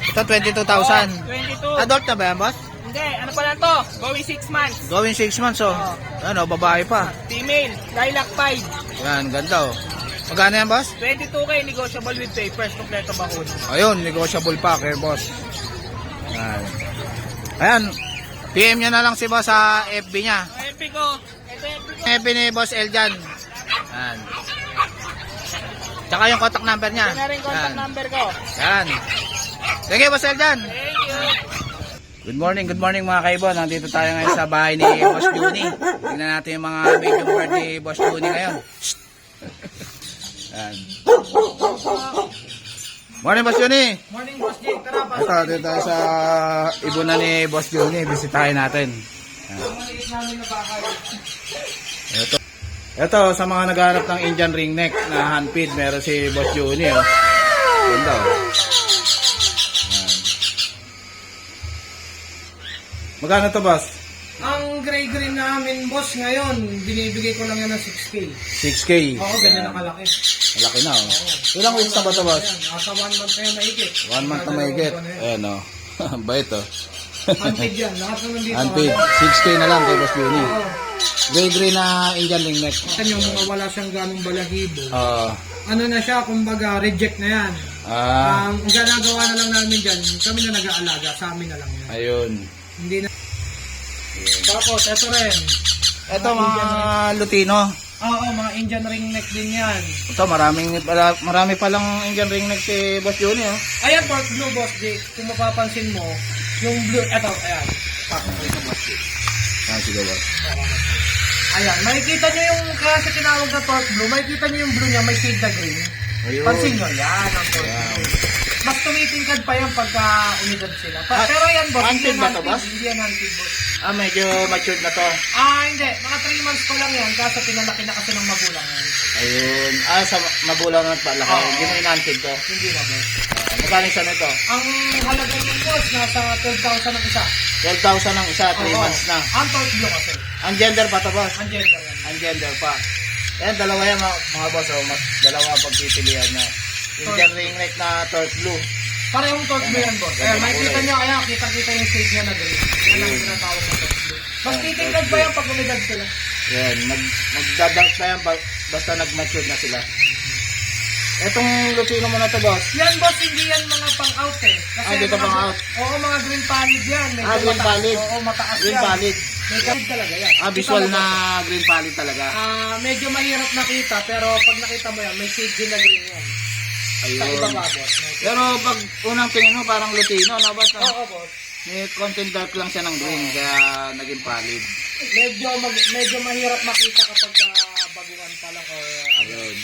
Ito, 22,000.
22.
Adult na ba yan, boss?
Hindi, ano pa lang to? Going 6 months.
Going 6 months, oh. Ano, babae pa.
Female, lilac 5.
Yan, ganda, oh. Magkano yan, boss?
22K, negotiable with papers, kumpleto bakuna.
Ayun, negotiable pa kay boss. Yan. Ayan, PM nyo na lang si boss sa FB niya.
FB ko, ito FB ko.
FB ni Boss Eljan. Yan. Tsaka yung contact number niya.
Ito na rin contact
Yan.
number ko.
Yan. Sige, Boss Eljan.
Thank you.
Good morning mga kaibo. Nandito tayo ngayon sa bahay ni Boss Juni. Tingnan natin yung mga video board ni Boss Juni ngayon. Shh. Yan. Morning, Boss Juni.
Morning, Boss Jake. Tara, pa.
Ito, dito tayo sa ibunan ni Boss Juni. Bisitahin natin. Yan. Ito, sa mga naghahanap ng Indian ring neck na hand feed, meron si Boss Juni. Oh. Ganda, oh. Yan. Magkano to, boss?
Ang gray-green namin, boss, ngayon, binibigay ko lang yan ng 6K.
6K.
Oo, ganyan na kalaki.
Malaki na, oh. Ilang weeks na ba to, boss?
Ayan, nasa 1 month na yan mahigit.
1 month na mahigit. Ayan, oh. Bait, oh.
Unpaid yan, lahat na nandito.
Hand feed. 6K na lang kay Boss Juni.
Oo.
Gray-gray na Indian ring neck.
Kasi yung mga wala siyang ganong balahibo.
Oh.
Ano na siya, kumbaga, reject na yan.
Ah,
Ang ginagawa na lang namin dyan, kami na nag-aalaga, sa amin na lang yan.
ayun.
Hindi na. Tapos, ito rin.
Ito, mga Lutino.
Oo, mga Indian ring neck din yan.
Ito, marami palang Indian ring neck si Boss Juni, oh.
Ayan, pork blue, Boss Jake. Kung mapapansin mo, yung blue, eto, ayan. Pakita, Boss Jake.
Ah, sige, boss.
Ayan, makikita nyo yung klase tinawag na pork blue, makikita nyo yung blue niya, may shade na green.
Ayun.
Pansin nyo, yan ang pork
Yan.
blue. Mas tumitingkad pa yan pagka umidad sila.
Ah,
Pero yan, boss, hindi
hunted
yan
ba to,
hunted,
boss?
hindi yan hunted, boss.
Ah, medyo matured na to.
Hindi. Mga 3 months pa lang yan, kaso pinalaki na kasi ng magulang yan.
Ayun. Ah, sa magulang na pala ko.
Oo.
Hindi mo inanted to.
Hindi na, boss.
Magkano isa nito?
Ang halaga ng boss, nasa 12,000 ang isa.
12,000 ang isa, 3
Oo.
months na.
Ang pork blue kasi.
Ang gender pa to, boss?
Ang gender yan.
Ang gender pa. Ayan, dalawa yan mga boss. Oh. Dalawa pagpipilian na. Indian ring neck na dark blue.
Parehong torque blue yan, boss. Kaya makikita nyo, kaya kita-kita yung shade niya na green. Yan ang tinatawag na torque blue. Mas titingkad pa yan pag umidad sila.
Yan, magdadark na yan basta nag-mature na sila. Etong Lutino mo na to, boss.
Yan boss, hindi yan mga pang-out eh. Kasi
Dito
mga-
pang-out.
Oo, mga green pallid yan. Medyo
Green
mataas.
pallid.
Oo, mataas
Green
yan.
pallid.
May kahit talaga yan.
Visual
Kita mo,
na
boss.
green pallid talaga.
Medyo mahirap nakita, pero pag nakita mo yan, may shade din na green yan. Sa
Ayun.
ibaba, boss.
Pero pag unang tingin mo, parang Lutino, no, boss? No?
Oo, boss.
May content dark lang siya ng green, kaya naging pallid.
Medyo mahirap makita kapag baguhan pa lang or
Ayun.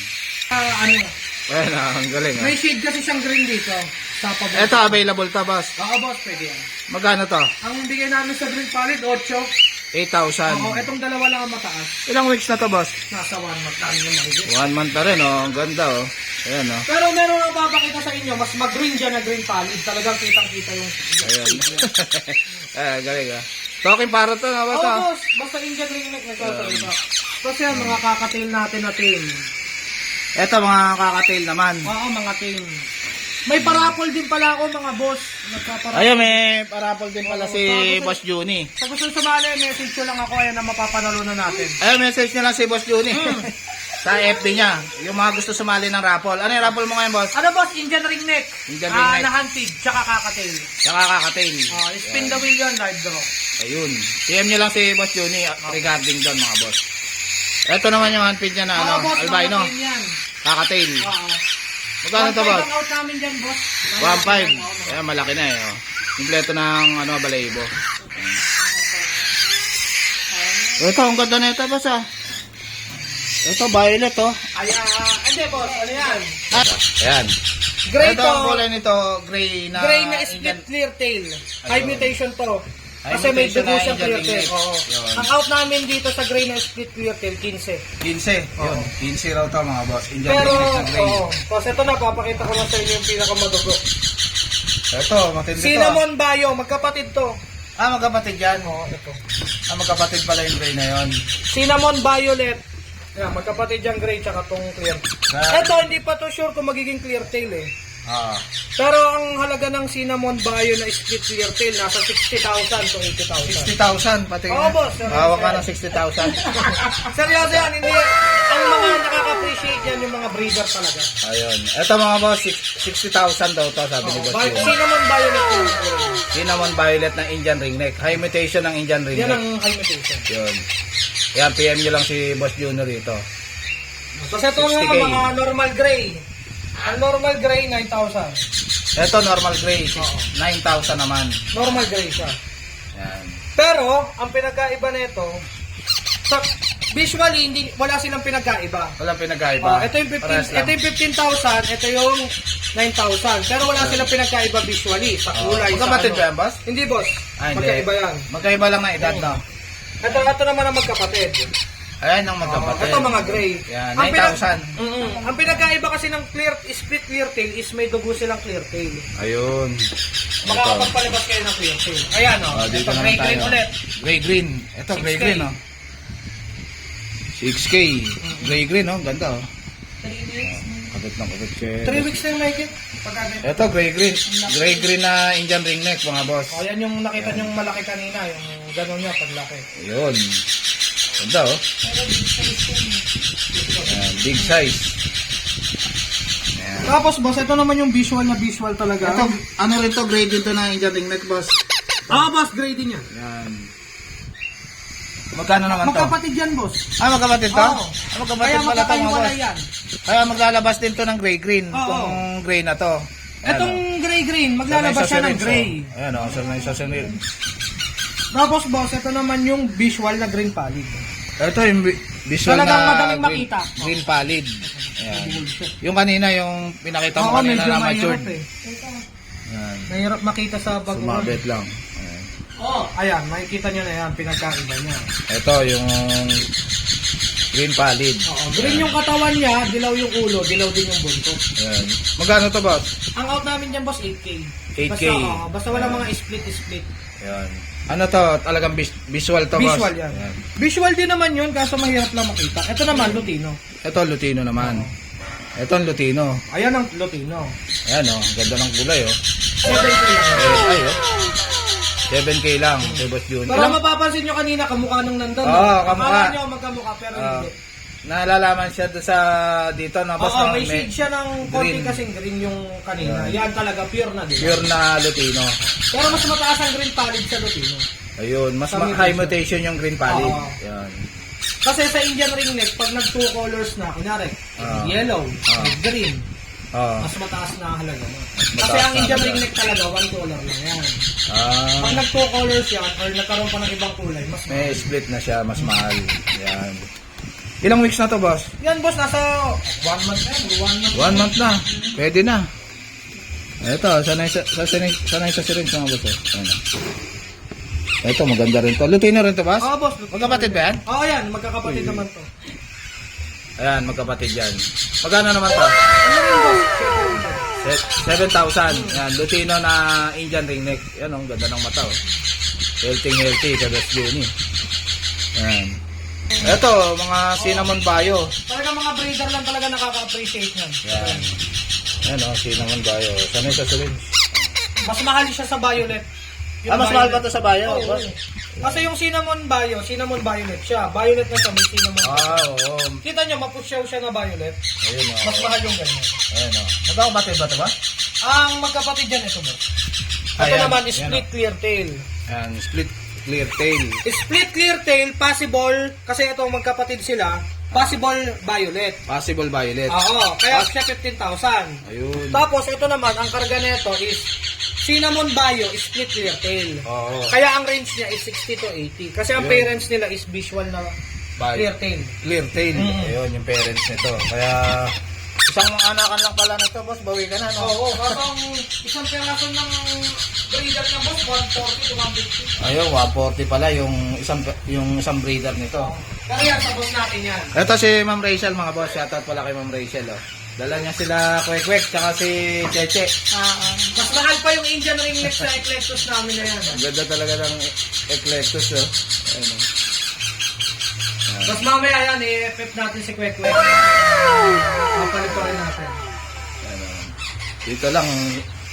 ano.
Ayun, ang galing.
May shade kasi siyang green dito. Sa pababa.
Ito, available to, boss.
Oo, boss, pwede yan.
Magkano to?
Ang bigay namin sa green pallid, 8.
8,000.
Oo, itong dalawa lang ang mataas.
Ilang weeks na to, boss?
Nasa 1 month na yung mahigit.
1 month na rin, oh. Ang ganda, oh. Ayan, oh.
Pero meron lang papakita sa inyo, mas mag-green dyan na green pallid. Talagang kitang-kita yung...
Ayan. Galing, ah. Talking parrot to, no, boss?
Oo,
ah?
boss. Basta India green neck nagsasalita. Tapos yan, mga kakatail natin na team.
Ito, mga kakatail naman.
Oo, mga team. May parapol din pala ako, mga boss. Nagpaparapol.
Ayun, may parapol din pala si Boss Juni.
Sa gusto sumali, message ko lang ako, ayan na mapapanalunan natin.
Ayun, message niya lang si Boss Juni. Sa FB niya. Yung mga gusto sumali ng raffle. Ano yung raffle mo ngayon, boss?
Ano boss, Indian ring neck.
Indian ring neck.
Na hunted, tsaka kakatail.
Saka kakatail.
Spin the wheel yun, live draw.
Ayun. PM niyo lang si Boss Juni regarding doon, mga boss. Ito naman yung handpid niya na ano,
boss,
albino.
mga team yan.
Kakatail.
Oo.
Magkano to, boss?
1.5 ang out namin dyan, boss.
1.5. Ayan, malaki na eh. Oh. Kompleto ng ano, balahibo. Ito, ang ganda na ito, boss ah. Ito, violet oh.
Hindi boss, ano yan?
Ayan.
Gray
Ito,
to.
ang kulay nito, gray na.
Gray na split clear tail. High
Ayun.
mutation to.
High
Kasi may
mutation
dugo
na
siyang
Indian
clear
ring
tail.
neck.
Oo.
Yun.
Ang out namin dito sa gray na split clear tail, 15.
15. Yun, 15 raw to, mga boss. Indian
Pero,
ring neck na gray.
oo. Tapos ito na, papakita ko lang sa inyo yung pinakamadugo.
Ito, matindi to.
Cinnamon Bayo, magkapatid to.
Magkapatid yan.
Oo, ito.
Magkapatid pala yung gray na yun.
Cinnamon Violet. Yan, magkapatid yung gray tsaka tong clear. Ito, hindi pa to sure kung magiging clear tail eh. Pero ang halaga ng Cinnamon Bayo na split clear tail, nasa 60,000 to 80,000.
60,000 pati.
Oo, boss.
Hawak ka ng 60,000.
Seryoso yan, hindi. Ang mga nakaka-appreciate yan, yung mga breeder talaga.
Ayun. Ito mga boss, 60,000 daw to, sabi ni Boss Jun.
Cinnamon Violet yun.
Cinnamon violet ng Indian ring neck. High mutation ng Indian ring
Yan
neck.
ang high mutation.
Yun. Yan, PM nyo lang si Boss Juno rito.
Tapos ito nga
60K.
mga normal gray. Ang normal gray, 9,000.
Ito, normal gray. 9,000 naman.
Normal gray siya.
Yan.
Pero, ang pinagkaiba nito, sa visually, wala silang pinagkaiba.
Walang pinagkaiba.
Ito yung
Parehas
15,
lang.
ito yung 15,000, ito yung 9,000. Pero wala silang pinagkaiba visually sa kulay. sa
Magkapatid
ano.
ba yan, boss?
Hindi, boss.
Hindi.
Magkaiba yan.
Magkaiba lang ng edad, no?
Ito naman ang magkapatid.
Ayan ang magkapatid.
Ito mga gray.
Yan,
Ang
9,000.
Ang pinagkaiba kasi ng split clear tail is may dugo silang clear tail.
Ayun.
Makakapagpalabas kayo ng clear tail. Ayan o.
Dito
Ito,
naman
gray
tayo.
ulit.
Gray green. Ito,
6K.
gray green, oh. 6K. Gray green, oh. Ganda, oh. Kapit ng kapit siya.
3 weeks na yung Nike. Pagkagaling.
Ito, gray green. Gray green na Indian ring neck, mga boss.
O, yan yung nakita nyong malaki kanina. Yung gano'n niya paglaki.
Ayun. Ganda, oh. Ayan, big size. Ayan.
Tapos boss, ito naman yung visual na visual talaga.
Ito, ano rin to, grade din to na Indian ring neck, boss.
Boss, grading yan.
Ayan. Magkano naman to?
Magkapatid yan, boss.
Magkapatid to?
Oo.
Magkapatid
Kaya
pala to, mga
magkakaiwalay
boss.
yan.
Kaya maglalabas din to ng gray-green.
Oo.
Itong gray na to. Ayan,
Itong
oh.
gray-green, maglalabas siya ng gray.
Ayan, oh. Sa isa sa
Tapos boss, ito naman yung visual na green pallid.
Ito yung visual
Talagang
na
madaling
green,
makita.
green pallid. Ayan. Yung kanina, yung pinakita mo
Oo,
kanina
medyo
na matured.
mahirap eh.
Ayan.
Mahirap makita sa baguhan.
Sumabit lang. Ayan.
Ayan, makikita nyo na yan, pinagkaiba niya.
Ito yung green pallid.
Oo, green yung katawan niya, dilaw yung ulo, dilaw din yung buntot.
Ayan. Magkano to, boss?
Ang out namin dyan, boss, 8K.
8K.
Basta wala mga split.
Ayan. Ano to? Talagang visual to, boss?
Visual yan.
Ayan.
Visual din naman yun, kaso mahirap lang makita. Ito naman, Lutino.
Ito, Lutino naman. Ito ang Lutino.
Ayan ang Lutino.
Ayan, oh. Ganda ng kulay, oh.
7K lang.
Ay, oh. 7K lang, kay Boss Jun.
Para mapapansin nyo kanina, kamukha nung nandun.
Oo, kamukha.
Akala nyo magkamukha, pero
Ah.
hindi.
nalalaman siya doon sa dito na boss.
Oo,
no?
may shade siya ng konti
green.
kasing green yung kanina. Yan talaga, pure na din.
Pure na Lutino.
Pero mas mataas ang green pallid sa Lutino.
Ayun, mas
Sa middle
high
siya.
mutation yung green pallid.
Oo.
Yan.
Kasi sa Indian ringneck, pag nag two colors na, kunyari, yellow, green, mas mataas na ang halaga mo. Kasi
mataas
ang
na
Indian
halaga.
ringneck talaga, one color lang yan.
Ah,
Pag nag two colors yan, or nagkaroon pa ng ibang kulay, mas
may split na siya, mas mahal. Yan. Ilang weeks na to, boss?
Yan boss, nasa 1 month na yan, 1 month.
1 month na. Pwede na. Ito, sanay sa syringe mga boss. Ayun na. Ito, maganda rin to. Lutino rin to, boss?
Oo boss.
Magkapatid ba yan?
Oo yan, magkakapatid naman to.
Ayan, magkapatid yan. Magkano naman to? 7,000. Yan, Lutino na Indian ringneck. Yan, ang ganda ng mata, oh. Healthy, kadas yun, eh. Yan. Ito, mga cinnamon bayo.
Talaga mga breeder lang talaga nakaka-appreciate yan.
Yan. Yan, oh, cinnamon bayo. Sanay sa syringe.
Mas mahal siya sa violet. Yung
Mas mahal
violet.
pa to sa bayo?
Oo. Kasi yung cinnamon violet siya. Violet na siya, may cinnamon.
Oo.
Kita nyo, mapusyaw siya na violet.
Ayun, oh.
Mas mahal yung ganyan.
Ayun, oh. Magkakapatid ba ito ba?
Ang magkapatid dyan, ito mo. Ito
Ayan,
naman,
yan,
split clear tail.
Yan, split clear tail.
Split clear tail, possible, kasi ito magkapatid sila, possible violet.
Possible violet.
Oo, kaya siya 15,000.
Ayun.
Tapos ito naman, ang karga nito is cinnamon bio, split clear tail.
Oo.
Kaya ang range niya is 60 to 80. Kasi ang
Ayun.
parents nila is visual na clear tail.
Clear tail.
Mm.
Ayun, yung parents nito. Kaya, isang anakan lang pala nito, boss. Bawi ka na, no?
Oo, kasi ang isang peraso ng breeder niya boss, 140 to 150.
Ayun, 140 pala yung isang breeder nito.
Kaya sa boss natin yan.
Ito si Ma'am Rachel, mga boss. Shoutout pala kay Ma'am Rachel, oh. Dala niya sila Kwek-Kwek, tsaka si Cheche.
Mas mahal pa yung Indian ringneck sa Eclectus namin na yan.
Ang ganda talaga ng Eclectus, oh. Ayun, oh.
Mas mamaya yan, i-pep natin si Kwek Kwek. Mapalit pa rin natin.
Ano, dito lang,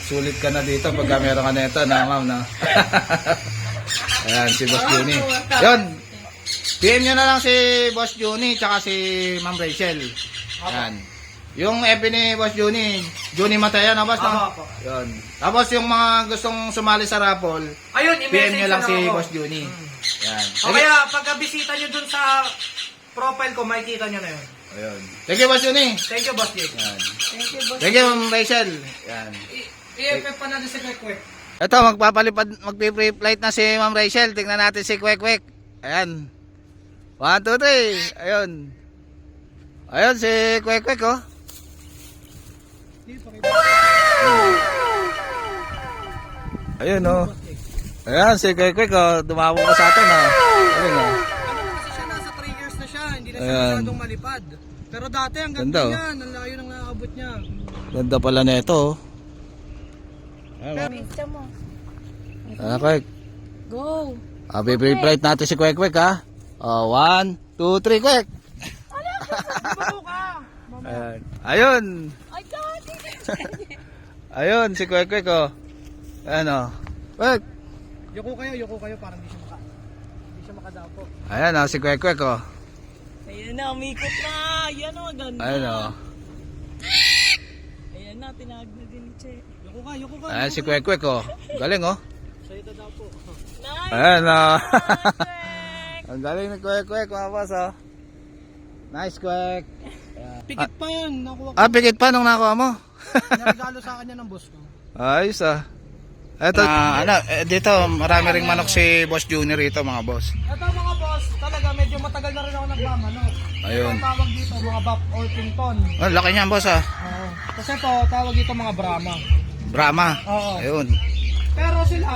sulit ka na dito pagka meron ka na ito, na ma'am, na. Ayan, si Boss Juni. Yun, PM nyo na lang si Boss Juni, tsaka si Ma'am Rachel. Ayan. Yung FB ni Boss Juni Matayan, no, Boss? No?
Apo.
Yun. Tapos yung mga gustong sumali sa raffle,
Ayun,
PM
i-message
nyo lang si
ako.
Boss Juni. Yan.
O kaya, pagka-bisita nyo dun sa profile ko, makikita nyo na yun.
Ayun. Thank you, Boss Juni.
Thank you, Boss Jake.
Yan.
Thank you, boss.
Thank you, Ma'am Rachel. Yan.
I-pep pa natin si Kwek Kwek.
Ito, magpi-free flight na si Ma'am Rachel. Tingnan natin si Kwek-Kwek. Ayan. 1, 2, 3. Ayun. Ayun, si Kwek-Kwek, oh. Ayun, oh. Ayan, si Kwek-Kwek, oh. Dumawag ka sa atin, oh. Ayun, oh.
Kasi siya nasa 3 years na siya, hindi na siya
Ayan.
masyadong malipad. Pero dati, ang
Ganda,
ganda
oh.
niya, ang layo nang naabot niya.
Ganda pala na ito, oh. Ayan,
Pizza mo.
oh. Kwek.
Go.
Free flight natin si Kwek-Kwek, ha. Oh, 1, 2, 3, Kwek.
Bato ka!
Ayan. Ayun.
Ay, God.
Ayun, si Kwek-Kwek, oh. Ayan, oh. Kwek.
Yuko kayo, parang hindi siya makadapo.
Ayan, oh, si Kwek-Kwek, oh.
Ayan na, umikot na. Ayan o, ganda.
Ayan, oh.
Ayan na, tinawag na din ni Che.
Yuko ka.
Ayan, si Kwek-Kwek, oh. Galing, oh.
Sa'yo tadapo.
Nice.
Ayan, oh.
Perfect.
Ang galing ni Kwek-Kwek, mga boss, oh. Nice, Kwek.
Pikit pa yan, nakuha ko.
Pikit pa nung nakuha mo.
Nagalo sa kanya ng boss ko.
Ayos, ah. Eto, dito, marami ring manok si Boss Junior rito, mga boss.
Ito mga boss, talaga medyo matagal na rin ako nagmamanok.
Ayun.
Ang tawag dito, mga Buff Orpington.
Oh, laki niyan, boss, ah.
Oo. Kasi ito, tawag dito mga Brahma.
Brahma.
Oo.
Ayun.
Pero sila,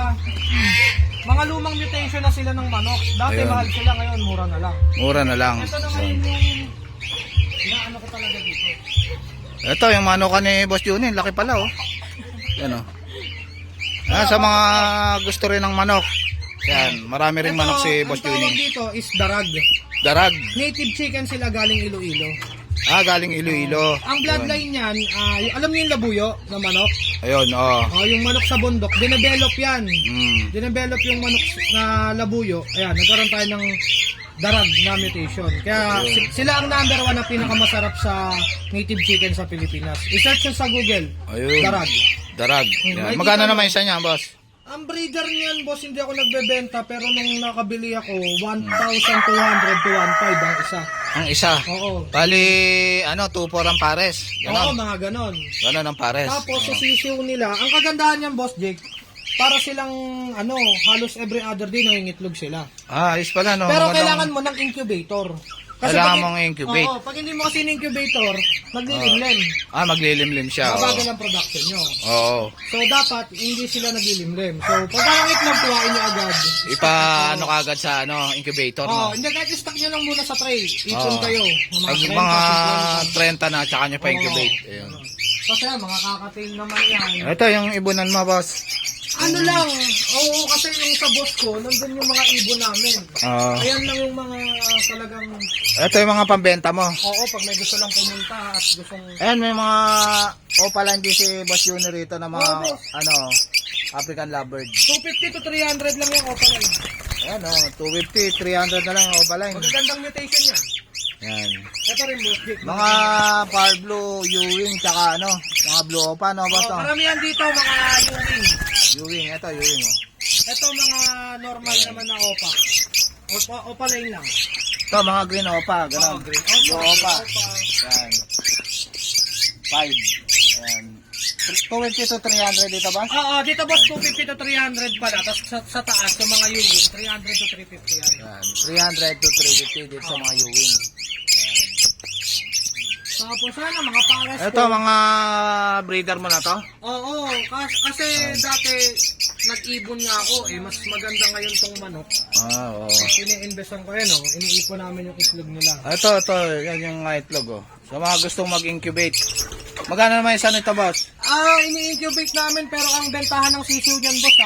mga lumang mutation na sila ng manok. Dati
Ayun.
mahal sila, ngayon mura na lang.
Mura na lang.
Ito na ngayon yung inaano ko talaga dito.
Ito, yung manok ni Boss Junior, laki pala, oh. Yan, oh. Sa mga gusto rin ng manok. Yan, marami rin manok si Boss
Ang tawag
Junior.
dito is darag.
Darag.
Native chicken sila galing Iloilo.
Galing Iloilo.
Ang bloodline niyan, alam niyo yung labuyo na manok?
Ayun, oh.
Yung manok sa bundok, dinevelop yan.
Mm.
Dinevelop yung manok na labuyo. Ayan, nagkaroon tayo ng darag na mutation. Kaya sila ang number 1 na pinakamasarap sa native chicken sa Pilipinas. I-search nyo sa Google,
Ayun.
darag.
Darag.
May
Yan. Magkano
kita
naman
mo.
isa niya, boss?
Ang breeder niyan, boss, hindi ako nagbebenta, pero nung nakabili ako, 1,200 to 1,500 ang isa.
Ang isa.
Oo.
Bali, 2-4 ang pares.
Oo,
Ganon.
mga ganon.
Ganon ang pares.
Tapos sa sisiw nila, ang kagandahan niyan, Boss Jake, para silang halos every other day nangingitlog sila.
Ayos pala, no?
Pero
Magandang-
kailangan mo ng incubator.
Kailangan
pag-
mong incubate.
Oo, pag hindi mo kasi in-incubator, maglilimlim.
Maglilimlim siya.
Mabagal
Oo.
ang production nyo.
Oo.
So dapat hindi sila naglilimlim. So pag nangitlog, tuwain nyo agad.
Ipa-ano ka agad sa incubator,
Oo,
no?
hindi kahit stock nyo lang muna sa tray. Ipon
Oo.
kayo.
Pag
30,
mga
50.
30 na, tsaka nyo pa-incubate. Ayun.
Kasi mga kakatail naman yan.
Ito, yung ibunan mo, boss.
Ano lang, oo kasi yung sa boss ko, nandun yung mga ibon namin.
Oo.
Ayan lang yung mga talagang,
Ito yung mga pambenta mo.
oo, pag may gusto lang pumunta at gustong,
Ayan, may mga opalan din si Boss Junior rito na mga,
Oo, boss.
African lovebird.
250 to 300 lang yung opaline.
Ayan, 250, 300 na lang yung opaline.
Magagandang mutation yan.
Ayan.
Ito rin boss, Jake.
Mga far blue, Ewing, tsaka mga blue opa, no, boss?
Oh,
No?
karamihan dito mga Ewing.
Ewing, ito, Ewing, oh.
Ito mga normal naman na opa. Opaline lang.
Ito, mga green opa, gano'n.
Oh, green
Blue opa.
opa.
Ayan. 5. Ayan. 250 to 300 dito, boss?
Oo, dito boss 250 to 300 pala. Tapos sa taas, sa mga Ewing, 300 to 350 yan.
Ayan. 300 to 350 dito sa mga Ewing.
Tapos ano, mga pares
Ito, mga breeder mo na to?
Oo, kasi dati nag-ibon nga ako mas maganda ngayon tong manok.
Oo.
Ini-investan ko yan iniipon namin yung itlog nila.
Ito, yan yung itlog, oh. Sa mga gustong mag-incubate. Magkano naman isa nito, boss?
Ini-incubate namin pero ang bentahan ng sisiw niyan boss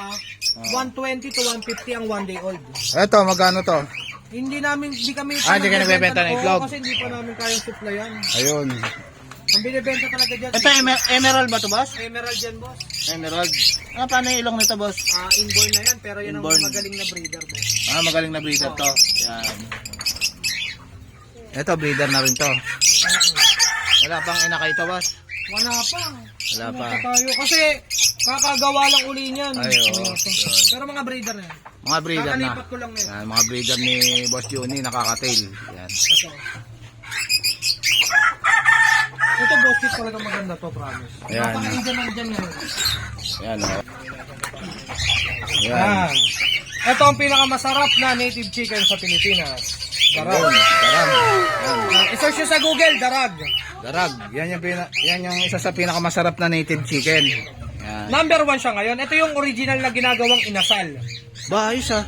120 to 150 ang 1 day old.
Ito, magkano to?
Hindi kami
Hindi ka nagbebenta ng itlog?
Kasi hindi pa namin kayang supplyan.
Ayun.
Ang binibenta talaga dyan,
Ito, emerald ba to, boss?
emerald dyan boss.
Emerald. Paano yung ilong nito, boss?
Inborn na yan pero yan ang
Inborn.
magaling na breeder boss.
Magaling na breeder to. Yan. Ito, breeder na rin to. Wala pang inakay to, boss?
Wala pa.
Wala pa.
Tayo. Kasi kakagawa lang uli niyan.
Ay, oo.
Wala pa.
Yun.
Pero mga breeder na yan.
Mga breeder na.
Kakalipat ko lang yan.
Yan, mga breeder ni Boss Juni, nakakatail. Yan.
Ito. Ito boss, tip talaga maganda to, promise.
Ayan.
Napaka-Indian lang dyan ngayon.
Yan, oh. Yan.
Ito ang pinakamasarap na native chicken sa Pilipinas. Darag.
Darag. Yan.
I-search nyo sa Google, darag.
Darag. Yan yung isa sa pinakamasarap na native chicken. Yan.
Number 1 siya ngayon. Ito yung original na ginagawang inasal.
Ba, ayos ah.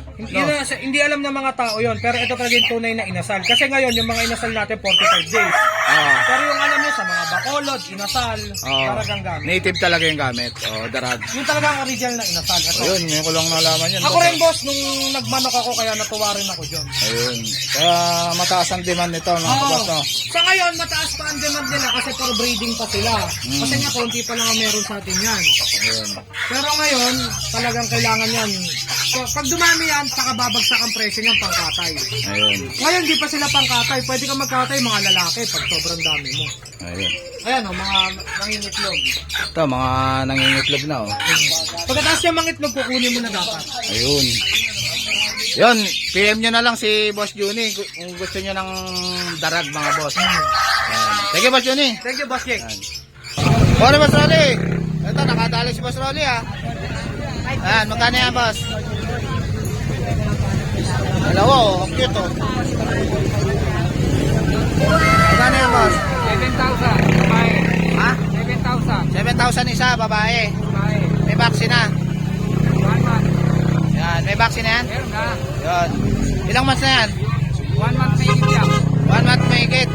Hindi alam ng mga tao yon, pero ito talaga yung tunay na inasal. Kasi ngayon, yung mga inasal natin, 45 days. Pero yung alam nyo, sa mga bacolod, inasal, talagang gamit.
Native talaga yung gamit. Darag.
Yung talaga ang original na inasal. Ito.
Ayun, ngayon ko lang nalaman yan.
Ako rin boss, nung nagmanok ako, kaya natuwa rin ako dyan.
Ayun. Kaya mataas ang demand nito, mga boss, no?
Sa ngayon, mataas pa ang demand nila kasi for breeding pa sila. Kasi nga, konti pa lang ang meron sa atin yan.
Ayun.
Pero ngayon, talagang kailangan yan. So, pag dumami yan, saka babagsak ang presyo niyan pangkatay.
Ayun.
Ngayon, di pa sila pangkatay. Pwede ka magkatay mga lalaki pag sobrang dami mo.
Ayun.
Ayan mga nangingitlog.
Ito, mga nangingitlog na, oh.
Pagkatapos yung mga itlog, kukunin mo na dapat.
Ayun. Yun, PM nyo na lang si Boss Juni kung gusto nyo ng darag, mga boss. Ayan. Thank you, Boss Juni.
Thank you, Boss Jake.
Ano, Boss Rolly? Ito, nakadali si Boss Rolly, ha. Ayan, magkano yan, boss? Dalawa, oh. Ang cute, oh. Magkano yan, boss?
7,000. Babae.
Ha?
7,000.
7,000 isa, babae.
Babae.
May vaccine na.
1 month.
Yan, may vaccine na yan?
Meron na.
Yan. Ilang months na yan?
1 month may higit.
1 month may higit.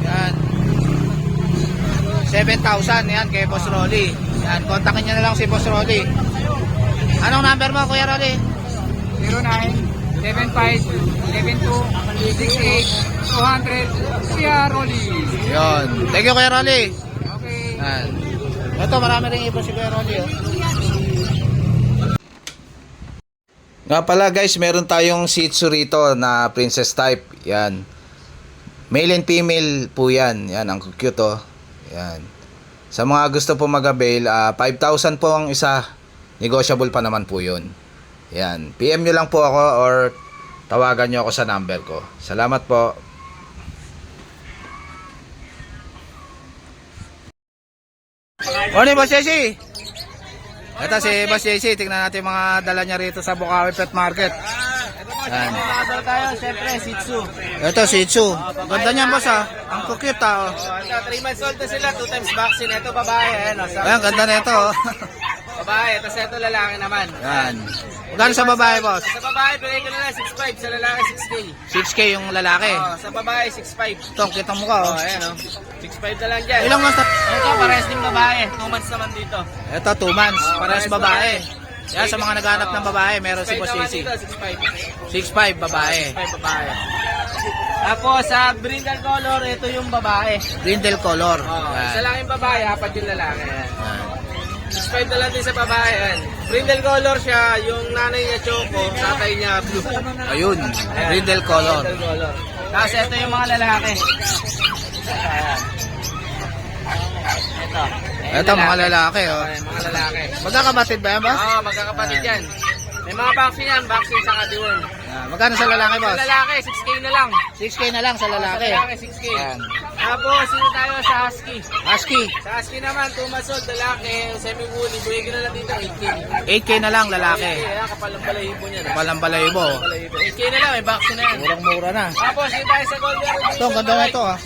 Yan. 7,000 yan kay Boss Rolly. Yan, kontakin nyo na lang si Boss Rolly. Anong number mo, Kuya Rolly?
09-72-68-200 Kuya Rolly.
Yun. Thank you, Kuya Rolly.
Okay.
Yan. Ito, marami rin ipon si Kuya Rolly. Oh. Nga pala guys, meron tayong Shih Tzu rito na princess type. Yan. Male and female po yan. Yan, ang cute oh. Yan. Sa mga gusto po mag-avail, 5,000 po ang isa. Negotiable pa naman po yun. Yan. PM nyo lang po ako or tawagan nyo ako sa number ko. Salamat po. Morning, Boss JC. Ito si Boss JC. Tingnan natin yung mga dala niya rito sa Bukawi Pet Market. Yan.
Nakasal tayo, syempre, Shih Tzu.
Ito, Shih Tzu. Ganda niyan, boss, ha? Ang cute, ha?
Ito, 3 months old na sila, 2 times vaccine. Ito, babae. Ayan,
Ayan, ganda na ito, oh.
babae. Tapos ito, lalaki naman.
Yan. Magkano sa babae, boss?
Sa babae, bigay ko na lang 6'5", sa lalaki 6K.
6K yung lalaki.
Sa babae, 6'5".
Ito, kita mo ka, oh.
Ayan, 6'5 na lang dyan.
Ilang months na?
Ito, parehas din babae. 2 months naman dito.
Ito, 2 months. Parehas babae. Yan, sa mga naghanap ng babae, meron si Boss JC.
6'5".
6'5", babae.
6'5 babae. Tapos, sa brindle color, ito yung babae.
Brindle color.
Isa
Yan.
lang yung babae, 4 yung lalaki. Ayan.
Yan.
6'5 na lang din sa babae. Ayan. Brindle color siya, yung nanay niya choco, tatay niya blue.
Ayun, brindle color.
Brindle color. Tapos ito yung mga lalaki. Ayan.
Ito, mga lalaki, oh.
Ayan, mga lalaki.
Magkakabatid ba yan, boss?
Oo, magkakapatid yan. May mga vaccine yan, vaccine sa kadiwan.
Yan. Magkano sa lalaki,
Sa
boss?
lalaki, 6K na lang.
6K na lang sa lalaki.
Sa lalaki, 6K.
Yan.
Tapos, sino tayo sa husky?
Husky,
Sa husky naman, 2 months old, lalaki, semi-woolly, buhay ko na lang dito, 8K.
8K na lang lalaki.
Ayan, kapal ang balahibo niya.
Palambalay mo.
8K na lang, may vaccine na yan.
Murang-mura na.
Tapos, sino tayo sa golden retriever?
Ito, ang ganda na ito, ah.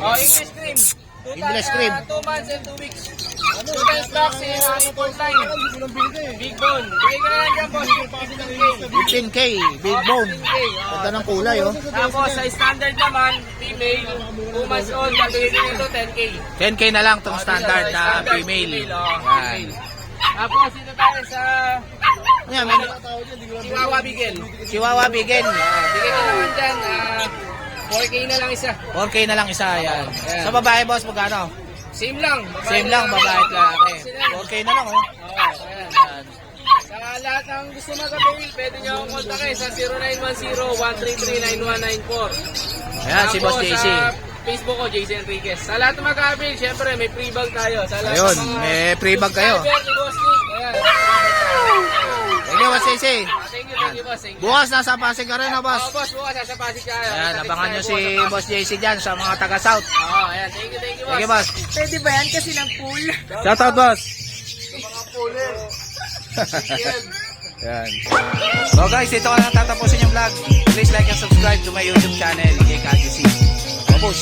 Oh, English cream.
English cream.
2 months and 2 weeks. 2 times vaccine, full time. Big bone. Bigay ka na lang dyan, boss. 15K.
15K, big bone.
15K.
Ganda ng kulay, oh.
Tapos sa standard naman, female, 2 months old, nabigay ko nito 10K.
10K na lang itong standard na
Standard
female.
oh,
Yan.
female. Tapos dito tayo sa
Yan, may
Chihuahua Bigel.
Chihuahua Bigel.
Bigay ko naman dyan, 4K na lang isa.
4K na lang isa, yan. Sa babae, boss, magkano?
Same lang.
Same lang, babae at lalaki. 4K na lang, oh.
Ayan. Sa lahat ng gusto mag-avail, pwede nyo akong kontakin sa 0910-133-9194.
Ayan, si Boss JC.
Sa Facebook ko, JC Enriquez. Sa lahat ng mag-avail, syempre may free bag tayo. Sa lahat
Ayun,
ng mga
may free bag kayo.
subscriber ni Boss Nick. Ayan.
Thank you, Boss JC.
Thank you, boss. Thank you.
Bukas nasa Pasig ka rin, oh, boss.
Boss, bukas nasa Pasig tayo.
Ayan, abangan nyo si Boss JC dyan sa mga taga-South.
Ayan, thank you, boss.
Thank you, boss.
Pwede ba yan kasi ng pool?
Shoutout, boss. Yan. So guys, dito ko na tatapusin yung vlog. Please like and subscribe to my YouTube channel, JKGC. Babos.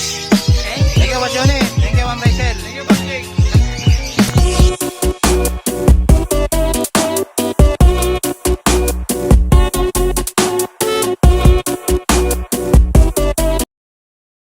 Thank you, Boss Johnny. Thank you, Ma'am Rachel.
Thank you, boss. Nick.